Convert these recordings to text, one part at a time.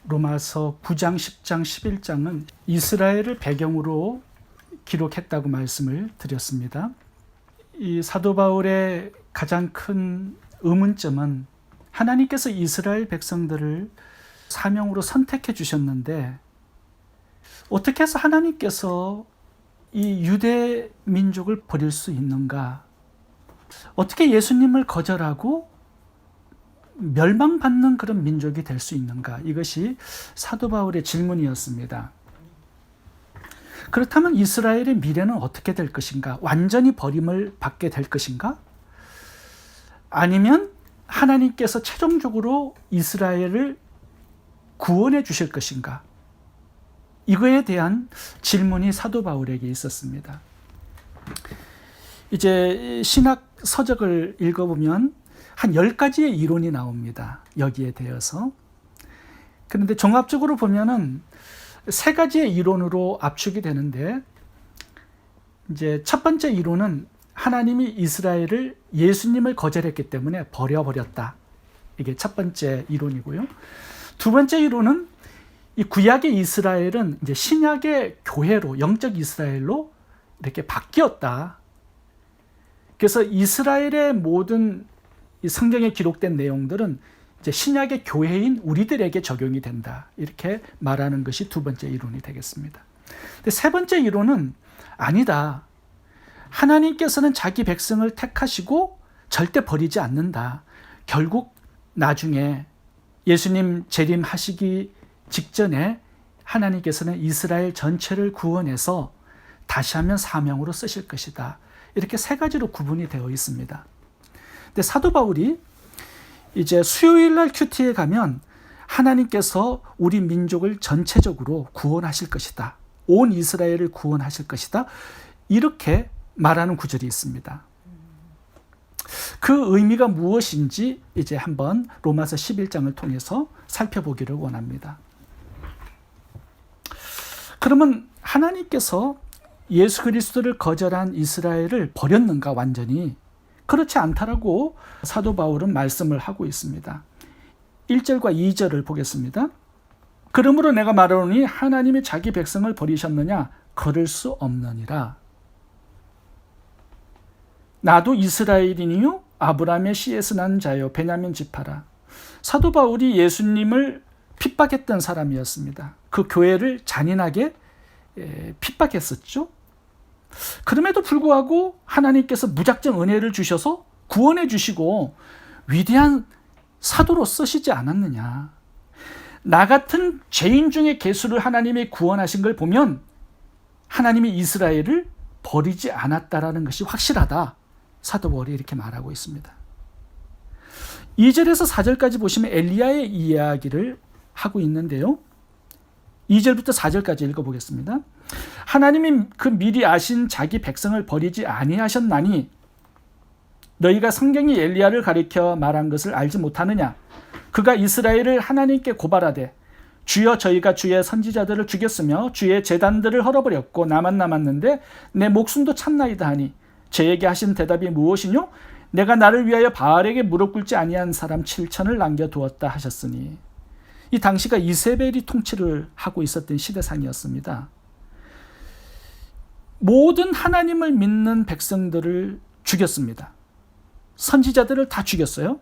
로마서 9장, 10장, 11장은 이스라엘을 배경으로 기록했다고 말씀을 드렸습니다. 이 사도 바울의 가장 큰 의문점은 하나님께서 이스라엘 백성들을 사명으로 선택해 주셨는데 어떻게 해서 하나님께서 이 유대 민족을 버릴 수 있는가? 어떻게 예수님을 거절하고 멸망받는 그런 민족이 될 수 있는가? 이것이 사도 바울의 질문이었습니다. 그렇다면 이스라엘의 미래는 어떻게 될 것인가? 완전히 버림을 받게 될 것인가? 아니면 하나님께서 최종적으로 이스라엘을 구원해 주실 것인가? 이거에 대한 질문이 사도 바울에게 있었습니다. 이제 신학 서적을 읽어보면 한 10가지의 이론이 나옵니다. 여기에 대해서. 그런데 종합적으로 보면은 3가지의 이론으로 압축이 되는데, 이제 첫 번째 이론은 하나님이 이스라엘을 예수님을 거절했기 때문에 버려버렸다. 이게 첫 번째 이론이고요. 두 번째 이론은 이 구약의 이스라엘은 이제 신약의 교회로, 영적 이스라엘로 이렇게 바뀌었다. 그래서 이스라엘의 모든 이 성경에 기록된 내용들은 이제 신약의 교회인 우리들에게 적용이 된다. 이렇게 말하는 것이 두 번째 이론이 되겠습니다. 근데 세 번째 이론은 아니다. 하나님께서는 자기 백성을 택하시고 절대 버리지 않는다. 결국 나중에 예수님 재림하시기 직전에 하나님께서는 이스라엘 전체를 구원해서 다시 한번 사명으로 쓰실 것이다. 이렇게 3가지로 구분이 되어 있습니다. 근데 사도 바울이 이제 수요일 날 큐티에 가면 하나님께서 우리 민족을 전체적으로 구원하실 것이다. 온 이스라엘을 구원하실 것이다. 이렇게 말하는 구절이 있습니다. 그 의미가 무엇인지 이제 한번 로마서 11장을 통해서 살펴보기를 원합니다. 그러면 하나님께서 예수 그리스도를 거절한 이스라엘을 버렸는가 완전히? 그렇지 않다라고 사도 바울은 말씀을 하고 있습니다. 1절과 2절을 보겠습니다. 그러므로 내가 말하노니 하나님이 자기 백성을 버리셨느냐? 그럴 수 없느니라. 나도 이스라엘이니요 아브라함의 씨에서 난 자요 베냐민 지파라. 사도 바울이 예수님을 핍박했던 사람이었습니다. 그 교회를 잔인하게 핍박했었죠. 그럼에도 불구하고 하나님께서 무작정 은혜를 주셔서 구원해 주시고 위대한 사도로 쓰시지 않았느냐. 나 같은 죄인 중에 개수를 하나님이 구원하신 걸 보면 하나님이 이스라엘을 버리지 않았다라는 것이 확실하다. 사도 바울이 이렇게 말하고 있습니다. 2절에서 4절까지 보시면 엘리야의 이야기를 하고 있는데요. 2절부터 4절까지 읽어보겠습니다. 하나님이 그 미리 아신 자기 백성을 버리지 아니하셨나니 너희가 성경이 엘리야를 가리켜 말한 것을 알지 못하느냐. 그가 이스라엘을 하나님께 고발하되 주여 저희가 주의 선지자들을 죽였으며 주의 제단들을 헐어버렸고 나만 남았는데 내 목숨도 참나이다 하니 저에게 하신 대답이 무엇이뇨? 내가 나를 위하여 바알에게 무릎 꿇지 아니한 사람 7천을 남겨두었다 하셨으니. 이 당시가 이세벨이 통치를 하고 있었던 시대상이었습니다. 모든 하나님을 믿는 백성들을 죽였습니다. 선지자들을 다 죽였어요.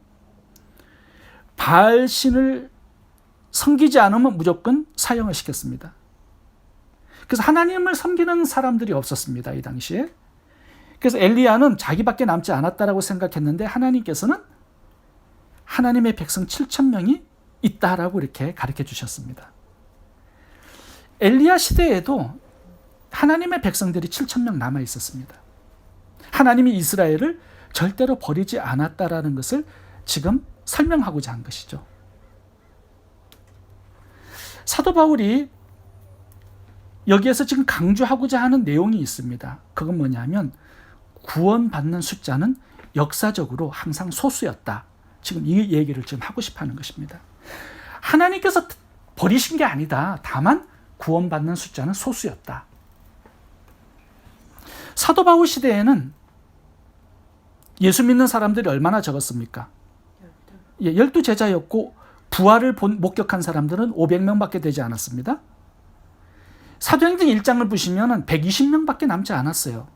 바알 신을 섬기지 않으면 무조건 사형을 시켰습니다. 그래서 하나님을 섬기는 사람들이 없었습니다. 이 당시에. 그래서 엘리야는 자기밖에 남지 않았다라고 생각했는데 하나님께서는 하나님의 백성 7,000명이 있다라고 이렇게 가르쳐 주셨습니다. 엘리야 시대에도 하나님의 백성들이 7,000명 남아 있었습니다. 하나님이 이스라엘을 절대로 버리지 않았다라는 것을 지금 설명하고자 한 것이죠. 사도 바울이 여기에서 지금 강조하고자 하는 내용이 있습니다. 그건 뭐냐면 구원받는 숫자는 역사적으로 항상 소수였다. 지금 이 얘기를 지금 하고 싶어 하는 것입니다. 하나님께서 버리신 게 아니다. 다만 구원받는 숫자는 소수였다. 사도 바울 시대에는 예수 믿는 사람들이 얼마나 적었습니까? 12제자였고 부활을 목격한 사람들은 500명밖에 되지 않았습니다. 사도행전 1장을 보시면 120명밖에 남지 않았어요.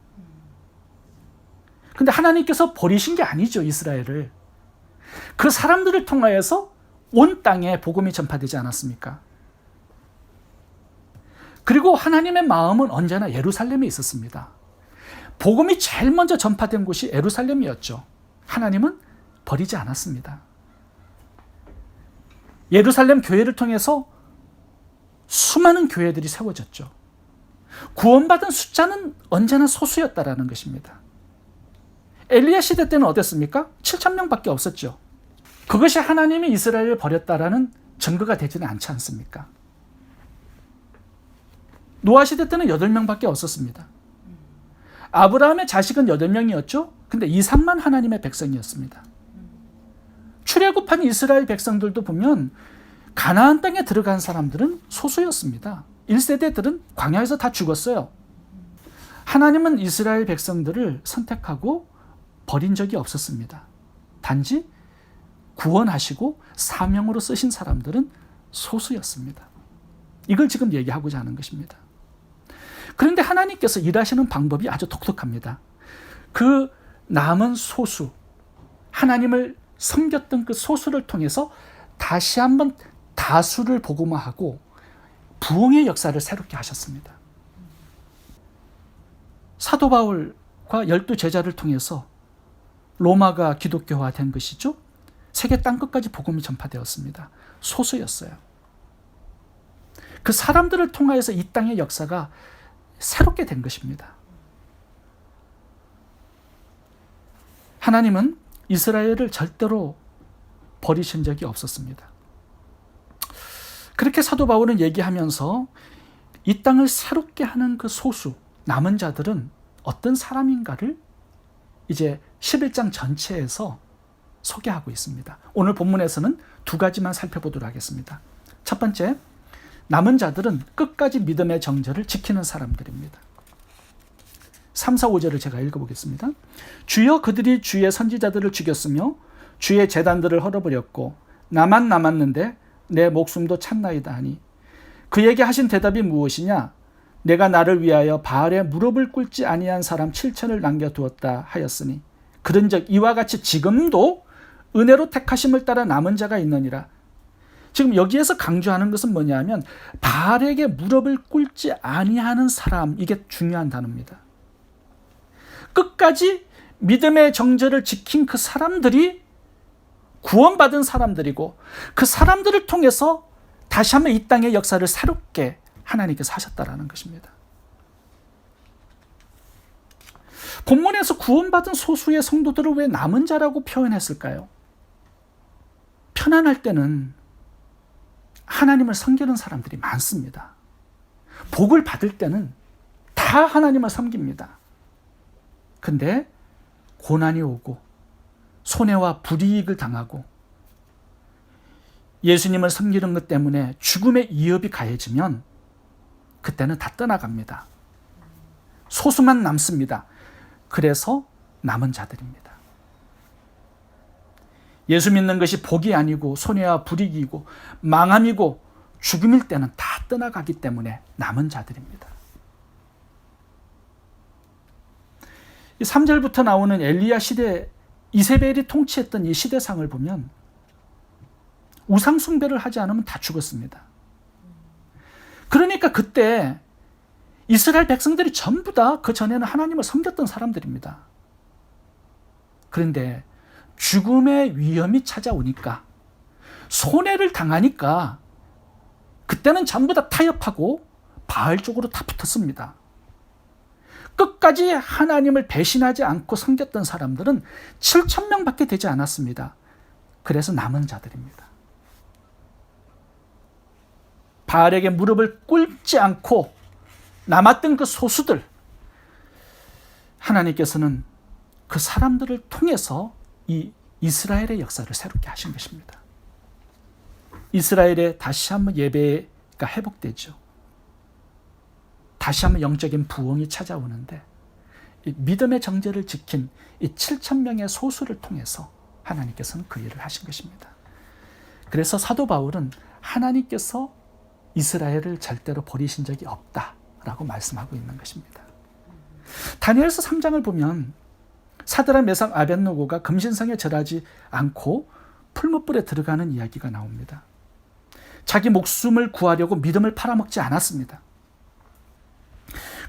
근데 하나님께서 버리신 게 아니죠, 이스라엘을. 그 사람들을 통하여서 온 땅에 복음이 전파되지 않았습니까? 그리고 하나님의 마음은 언제나 예루살렘에 있었습니다. 복음이 제일 먼저 전파된 곳이 예루살렘이었죠. 하나님은 버리지 않았습니다. 예루살렘 교회를 통해서 수많은 교회들이 세워졌죠. 구원받은 숫자는 언제나 소수였다라는 것입니다. 엘리야 시대 때는 어땠습니까? 7,000명밖에 없었죠. 그것이 하나님이 이스라엘을 버렸다라는 증거가 되지는 않지 않습니까? 노아 시대 때는 8명밖에 없었습니다. 아브라함의 자식은 8명이었죠. 근데 2, 3만 하나님의 백성이었습니다. 출애굽한 이스라엘 백성들도 보면 가나안 땅에 들어간 사람들은 소수였습니다. 1세대들은 광야에서 다 죽었어요. 하나님은 이스라엘 백성들을 선택하고 버린 적이 없었습니다. 단지 구원하시고 사명으로 쓰신 사람들은 소수였습니다. 이걸 지금 얘기하고자 하는 것입니다. 그런데 하나님께서 일하시는 방법이 아주 독특합니다. 그 남은 소수, 하나님을 섬겼던 그 소수를 통해서 다시 한번 다수를 복음화하고 부흥의 역사를 새롭게 하셨습니다. 사도 바울과 12 제자를 통해서 로마가 기독교화된 것이죠. 세계 땅끝까지 복음이 전파되었습니다. 소수였어요. 그 사람들을 통하여서 이 땅의 역사가 새롭게 된 것입니다. 하나님은 이스라엘을 절대로 버리신 적이 없었습니다. 그렇게 사도 바울은 얘기하면서 이 땅을 새롭게 하는 그 소수, 남은 자들은 어떤 사람인가를 이제 11장 전체에서 소개하고 있습니다. 오늘 본문에서는 2가지만 살펴보도록 하겠습니다. 첫 번째, 남은 자들은 끝까지 믿음의 정절을 지키는 사람들입니다. 3, 4, 5절을 제가 읽어보겠습니다. 주여 그들이 주의 선지자들을 죽였으며 주의 제단들을 헐어버렸고 나만 남았는데 내 목숨도 찼나이다 하니 그에게 하신 대답이 무엇이냐? 내가 나를 위하여 바알에 무릎을 꿇지 아니한 사람 7천을 남겨두었다 하였으니 그런즉 이와 같이 지금도 은혜로 택하심을 따라 남은 자가 있느니라. 지금 여기에서 강조하는 것은 뭐냐면 바알에게 무릎을 꿇지 아니하는 사람, 이게 중요한 단어입니다. 끝까지 믿음의 정절을 지킨 그 사람들이 구원받은 사람들이고 그 사람들을 통해서 다시 한번 이 땅의 역사를 새롭게 하나님께서 하셨다라는 것입니다. 본문에서 구원받은 소수의 성도들을 왜 남은 자라고 표현했을까요? 편안할 때는 하나님을 섬기는 사람들이 많습니다. 복을 받을 때는 다 하나님을 섬깁니다. 근데 고난이 오고 손해와 불이익을 당하고 예수님을 섬기는 것 때문에 죽음의 위협이 가해지면 그때는 다 떠나갑니다. 소수만 남습니다. 그래서 남은 자들입니다. 예수 믿는 것이 복이 아니고 손해와 불이익이고 망함이고 죽음일 때는 다 떠나가기 때문에 남은 자들입니다. 이 3절부터 나오는 엘리야 시대, 이세벨이 통치했던 이 시대상을 보면 우상 숭배를 하지 않으면 다 죽었습니다. 그러니까 그때 이스라엘 백성들이 전부 다 그 전에는 하나님을 섬겼던 사람들입니다. 그런데 죽음의 위험이 찾아오니까 손해를 당하니까 그때는 전부 다 타협하고 바알 쪽으로 다 붙었습니다. 끝까지 하나님을 배신하지 않고 섬겼던 사람들은 7,000명밖에 되지 않았습니다. 그래서 남은 자들입니다. 바알에게 무릎을 꿇지 않고 남았던 그 소수들, 하나님께서는 그 사람들을 통해서 이 이스라엘의 역사를 새롭게 하신 것입니다. 이스라엘에 다시 한번 예배가 회복되죠. 다시 한번 영적인 부흥이 찾아오는데 이 믿음의 정죄를 지킨 이 7,000명의 소수를 통해서 하나님께서는 그 일을 하신 것입니다. 그래서 사도 바울은 하나님께서 이스라엘을 절대로 버리신 적이 없다라고 말씀하고 있는 것입니다. 다니엘서 3장을 보면 사드락 메삭 아벳느고가 금신상에 절하지 않고 풀무불에 들어가는 이야기가 나옵니다. 자기 목숨을 구하려고 믿음을 팔아먹지 않았습니다.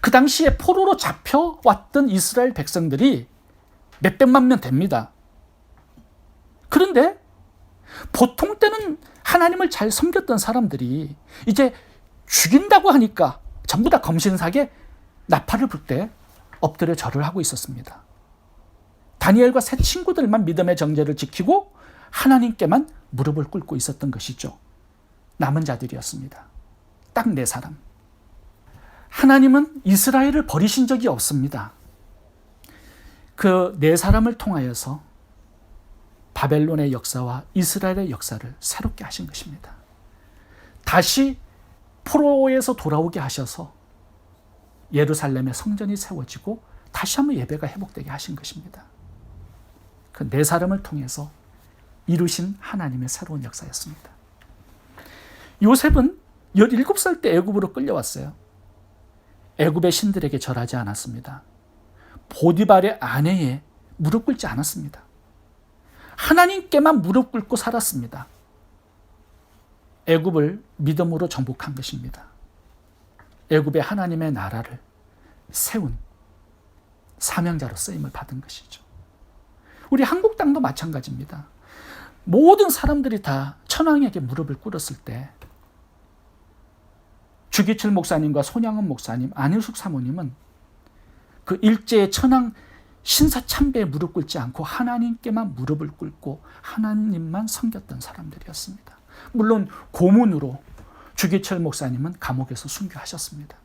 그 당시에 포로로 잡혀왔던 이스라엘 백성들이 몇백만 명 됩니다. 그런데 보통 때는 하나님을 잘 섬겼던 사람들이 이제 죽인다고 하니까 전부 다 검신삭에 나팔을 불 때 엎드려 절을 하고 있었습니다. 다니엘과 세 친구들만 믿음의 정죄를 지키고 하나님께만 무릎을 꿇고 있었던 것이죠. 남은 자들이었습니다. 딱 4사람. 하나님은 이스라엘을 버리신 적이 없습니다. 그 4사람을 통하여서 바벨론의 역사와 이스라엘의 역사를 새롭게 하신 것입니다. 다시 포로에서 돌아오게 하셔서 예루살렘의 성전이 세워지고 다시 한번 예배가 회복되게 하신 것입니다. 그 4사람을 통해서 이루신 하나님의 새로운 역사였습니다. 요셉은 17살 때 애굽으로 끌려왔어요. 애굽의 신들에게 절하지 않았습니다. 보디발의 아내에 무릎 꿇지 않았습니다. 하나님께만 무릎 꿇고 살았습니다. 애굽을 믿음으로 정복한 것입니다. 애굽의 하나님의 나라를 세운 사명자로 쓰임을 받은 것이죠. 우리 한국 땅도 마찬가지입니다. 모든 사람들이 다 천황에게 무릎을 꿇었을 때 주기철 목사님과 손양은 목사님, 안일숙 사모님은 그 일제의 천황 신사참배에 무릎 꿇지 않고 하나님께만 무릎을 꿇고 하나님만 섬겼던 사람들이었습니다. 물론 고문으로 주기철 목사님은 감옥에서 순교하셨습니다.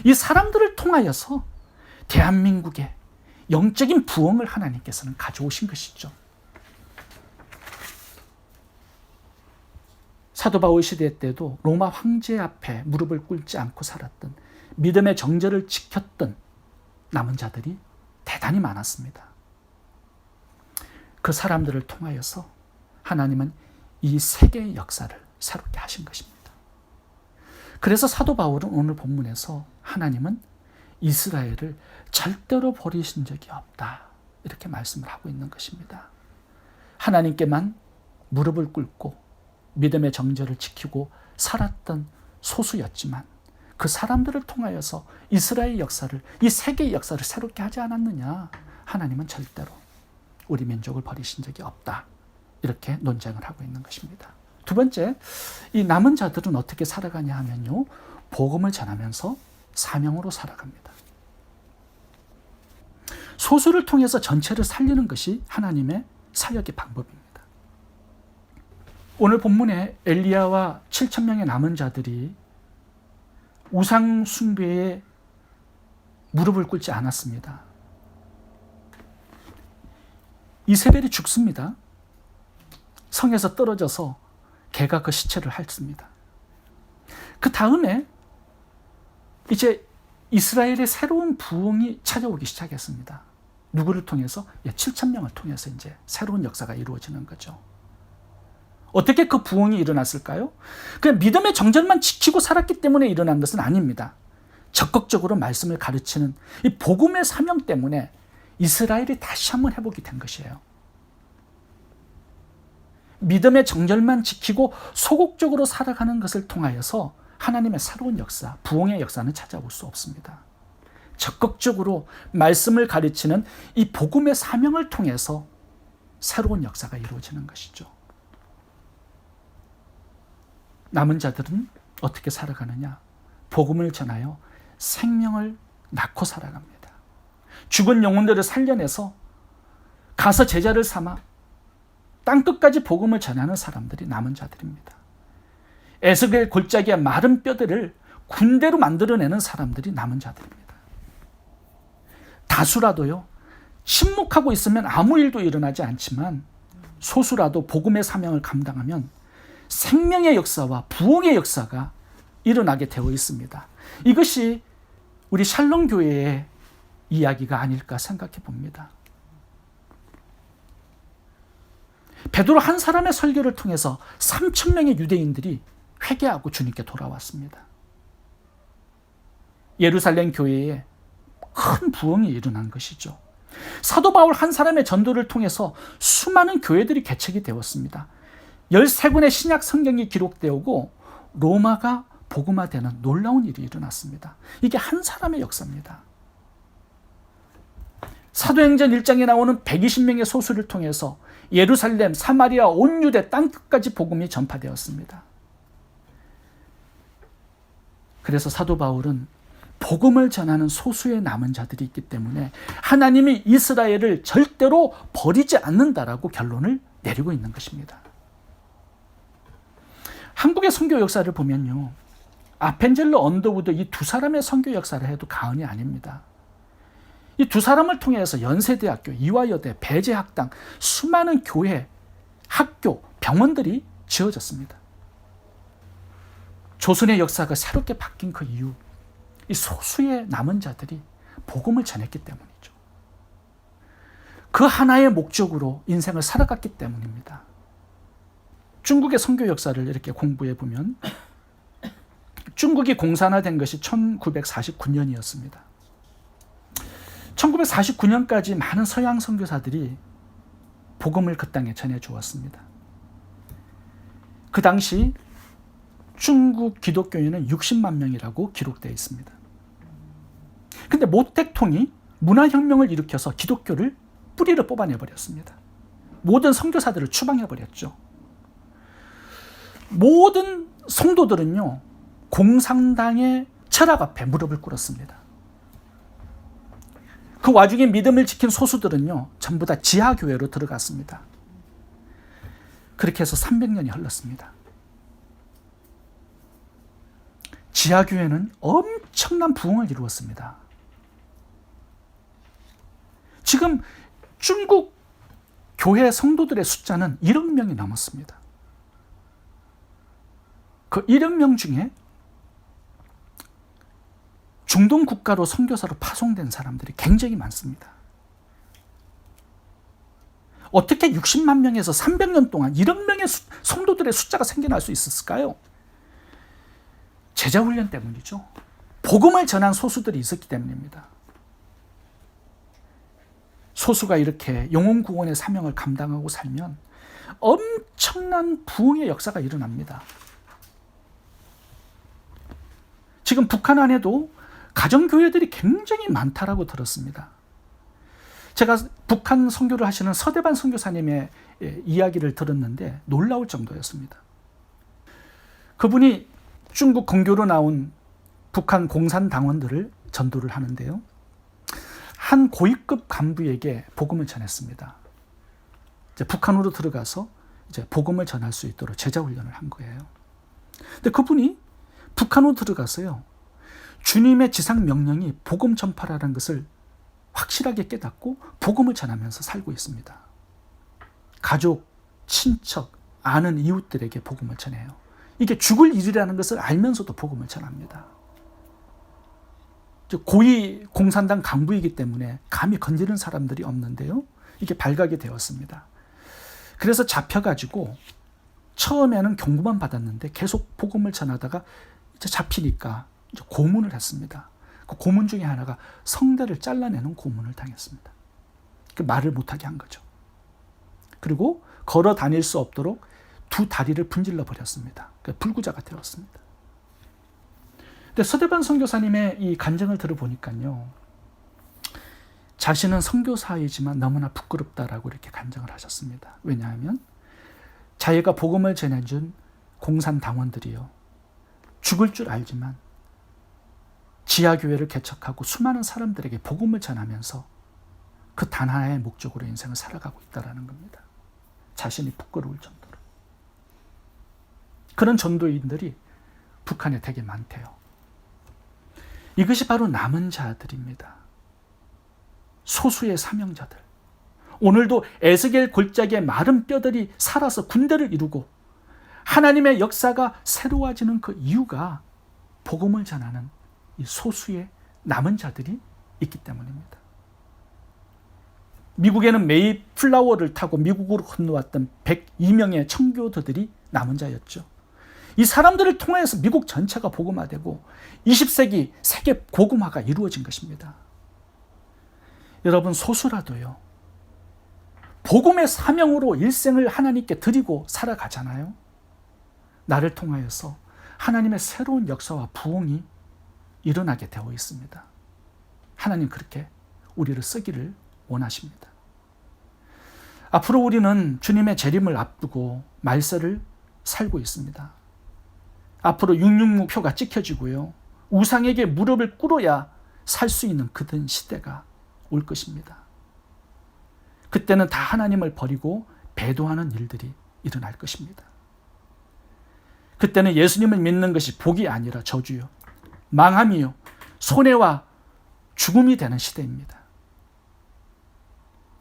이 사람들을 통하여서 대한민국의 영적인 부흥을 하나님께서는 가져오신 것이죠. 사도 바울 시대 때도 로마 황제 앞에 무릎을 꿇지 않고 살았던, 믿음의 정절을 지켰던 남은 자들이 대단히 많았습니다. 그 사람들을 통하여서 하나님은 이 세계의 역사를 새롭게 하신 것입니다. 그래서 사도 바울은 오늘 본문에서 하나님은 이스라엘을 절대로 버리신 적이 없다, 이렇게 말씀을 하고 있는 것입니다. 하나님께만 무릎을 꿇고 믿음의 정절을 지키고 살았던 소수였지만 그 사람들을 통하여서 이스라엘 역사를, 이 세계의 역사를 새롭게 하지 않았느냐? 하나님은 절대로 우리 민족을 버리신 적이 없다, 이렇게 논쟁을 하고 있는 것입니다. 두 번째, 이 남은 자들은 어떻게 살아가냐 하면요, 복음을 전하면서 사명으로 살아갑니다. 소수를 통해서 전체를 살리는 것이 하나님의 사역의 방법입니다. 오늘 본문에 엘리야와 7,000명의 남은 자들이 우상 숭배에 무릎을 꿇지 않았습니다. 이세벨이 죽습니다. 성에서 떨어져서 개가 그 시체를 핥습니다. 그 다음에 이제 이스라엘의 새로운 부흥이 찾아오기 시작했습니다. 누구를 통해서? 7,000명을 통해서 이제 새로운 역사가 이루어지는 거죠. 어떻게 그 부흥이 일어났을까요? 그냥 믿음의 정절만 지키고 살았기 때문에 일어난 것은 아닙니다. 적극적으로 말씀을 가르치는 이 복음의 사명 때문에 이스라엘이 다시 한번 회복이 된 것이에요. 믿음의 정절만 지키고 소극적으로 살아가는 것을 통하여서 하나님의 새로운 역사, 부흥의 역사는 찾아올 수 없습니다. 적극적으로 말씀을 가르치는 이 복음의 사명을 통해서 새로운 역사가 이루어지는 것이죠. 남은 자들은 어떻게 살아가느냐? 복음을 전하여 생명을 낳고 살아갑니다. 죽은 영혼들을 살려내서 가서 제자를 삼아 땅끝까지 복음을 전하는 사람들이 남은 자들입니다. 에스겔 골짜기의 마른 뼈들을 군대로 만들어내는 사람들이 남은 자들입니다. 다수라도요, 침묵하고 있으면 아무 일도 일어나지 않지만 소수라도 복음의 사명을 감당하면 생명의 역사와 부흥의 역사가 일어나게 되어 있습니다. 이것이 우리 샬롬 교회의 이야기가 아닐까 생각해 봅니다. 베드로 한 사람의 설교를 통해서 3천 명의 유대인들이 회개하고 주님께 돌아왔습니다. 예루살렘 교회에 큰 부흥이 일어난 것이죠. 사도 바울 한 사람의 전도를 통해서 수많은 교회들이 개척이 되었습니다. 13권의 신약 성경이 기록되고 로마가 복음화되는 놀라운 일이 일어났습니다. 이게 한 사람의 역사입니다. 사도행전 1장에 나오는 120명의 소수를 통해서 예루살렘, 사마리아, 온 유대 땅끝까지 복음이 전파되었습니다. 그래서 사도 바울은 복음을 전하는 소수의 남은 자들이 있기 때문에 하나님이 이스라엘을 절대로 버리지 않는다라고 결론을 내리고 있는 것입니다. 한국의 선교 역사를 보면요, 아펜젤러 언더우드 이 두 사람의 선교 역사를 해도 과언이 아닙니다. 이 두 사람을 통해서 연세대학교, 이화여대, 배제학당, 수많은 교회, 학교, 병원들이 지어졌습니다. 조선의 역사가 새롭게 바뀐 그 이유, 이 소수의 남은 자들이 복음을 전했기 때문이죠. 그 하나의 목적으로 인생을 살아갔기 때문입니다. 중국의 선교 역사를 이렇게 공부해 보면 중국이 공산화된 것이 1949년이었습니다. 1949년까지 많은 서양 선교사들이 복음을 그 땅에 전해 주었습니다. 그 당시 중국 기독교인은 60만 명이라고 기록되어 있습니다. 근데 모택통이 문화혁명을 일으켜서 기독교를 뿌리를 뽑아내버렸습니다. 모든 선교사들을 추방해버렸죠. 모든 성도들은요, 공산당의 철학 앞에 무릎을 꿇었습니다. 그 와중에 믿음을 지킨 소수들은요, 전부 다 지하교회로 들어갔습니다. 그렇게 해서 300년이 흘렀습니다. 지하교회는 엄청난 부흥을 이루었습니다. 지금 중국 교회 성도들의 숫자는 1억 명이 넘었습니다. 그 1억 명 중에 중동 국가로 선교사로 파송된 사람들이 굉장히 많습니다. 어떻게 60만 명에서 300년 동안 1억 명의 성도들의 숫자가 생겨날 수 있었을까요? 제자훈련 때문이죠. 복음을 전한 소수들이 있었기 때문입니다. 소수가 이렇게 영혼구원의 사명을 감당하고 살면 엄청난 부흥의 역사가 일어납니다. 지금 북한 안에도 가정교회들이 굉장히 많다라고 들었습니다. 제가 북한 선교를 하시는 서대반 선교사님의 이야기를 들었는데 놀라울 정도였습니다. 그분이 중국 건교로 나온 북한 공산당원들을 전도를 하는데요, 한 고위급 간부에게 복음을 전했습니다. 이제 북한으로 들어가서 이제 복음을 전할 수 있도록 제자훈련을 한 거예요. 근데 그분이 북한으로 들어가서요, 주님의 지상 명령이 복음 전파라는 것을 확실하게 깨닫고 복음을 전하면서 살고 있습니다. 가족, 친척, 아는 이웃들에게 복음을 전해요. 이게 죽을 일이라는 것을 알면서도 복음을 전합니다. 고위 공산당 간부이기 때문에 감히 건드리는 사람들이 없는데요, 이게 발각이 되었습니다. 그래서 잡혀가지고 처음에는 경고만 받았는데 계속 복음을 전하다가 이제 잡히니까 이제 고문을 했습니다. 그 고문 중에 하나가 성대를 잘라내는 고문을 당했습니다. 그 말을 못하게 한 거죠. 그리고 걸어 다닐 수 없도록 두 다리를 분질러 버렸습니다. 불구자가 되었습니다. 근데 서대반 선교사님의 이 간증을 들어보니까요, 자신은 선교사이지만 너무나 부끄럽다라고 이렇게 간증을 하셨습니다. 왜냐하면 자기가 복음을 전해준 공산당원들이요, 죽을 줄 알지만 지하교회를 개척하고 수많은 사람들에게 복음을 전하면서 그 단 하나의 목적으로 인생을 살아가고 있다는 겁니다. 자신이 부끄러울 정도로. 그런 전도인들이 북한에 되게 많대요. 이것이 바로 남은 자들입니다. 소수의 사명자들. 오늘도 에스겔 골짜기의 마른 뼈들이 살아서 군대를 이루고 하나님의 역사가 새로워지는 그 이유가 복음을 전하는 이 소수의 남은 자들이 있기 때문입니다. 미국에는 메이플라워를 타고 미국으로 건너왔던 102명의 청교도들이 남은 자였죠. 이 사람들을 통해서 미국 전체가 복음화되고 20세기 세계 복음화가 이루어진 것입니다. 여러분, 소수라도요, 복음의 사명으로 일생을 하나님께 드리고 살아가잖아요. 나를 통하여서 하나님의 새로운 역사와 부흥이 일어나게 되어 있습니다. 하나님 그렇게 우리를 쓰기를 원하십니다. 앞으로 우리는 주님의 재림을 앞두고 말세를 살고 있습니다. 앞으로 666표가 찍혀지고요, 우상에게 무릎을 꿇어야 살 수 있는 그런 시대가 올 것입니다. 그때는 다 하나님을 버리고 배도하는 일들이 일어날 것입니다. 그때는 예수님을 믿는 것이 복이 아니라 저주요, 망함이요, 손해와 죽음이 되는 시대입니다.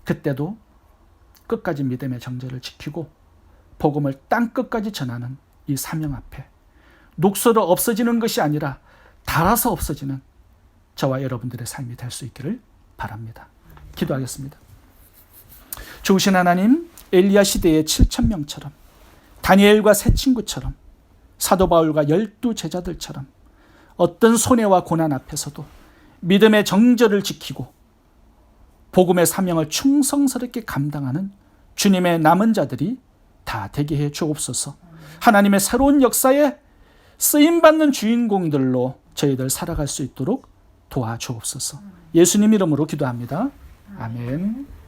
그때도 끝까지 믿음의 정절을 지키고 복음을 땅 끝까지 전하는 이 사명 앞에 녹슬어 없어지는 것이 아니라 닳아서 없어지는 저와 여러분들의 삶이 될 수 있기를 바랍니다. 기도하겠습니다. 좋으신 하나님, 엘리야 시대의 7,000명처럼, 다니엘과 세 친구처럼, 사도 바울과 12 제자들처럼 어떤 손해와 고난 앞에서도 믿음의 정절을 지키고 복음의 사명을 충성스럽게 감당하는 주님의 남은 자들이 다 되게 해 주옵소서. 하나님의 새로운 역사에 쓰임받는 주인공들로 저희들 살아갈 수 있도록 도와주옵소서. 예수님 이름으로 기도합니다. 아멘.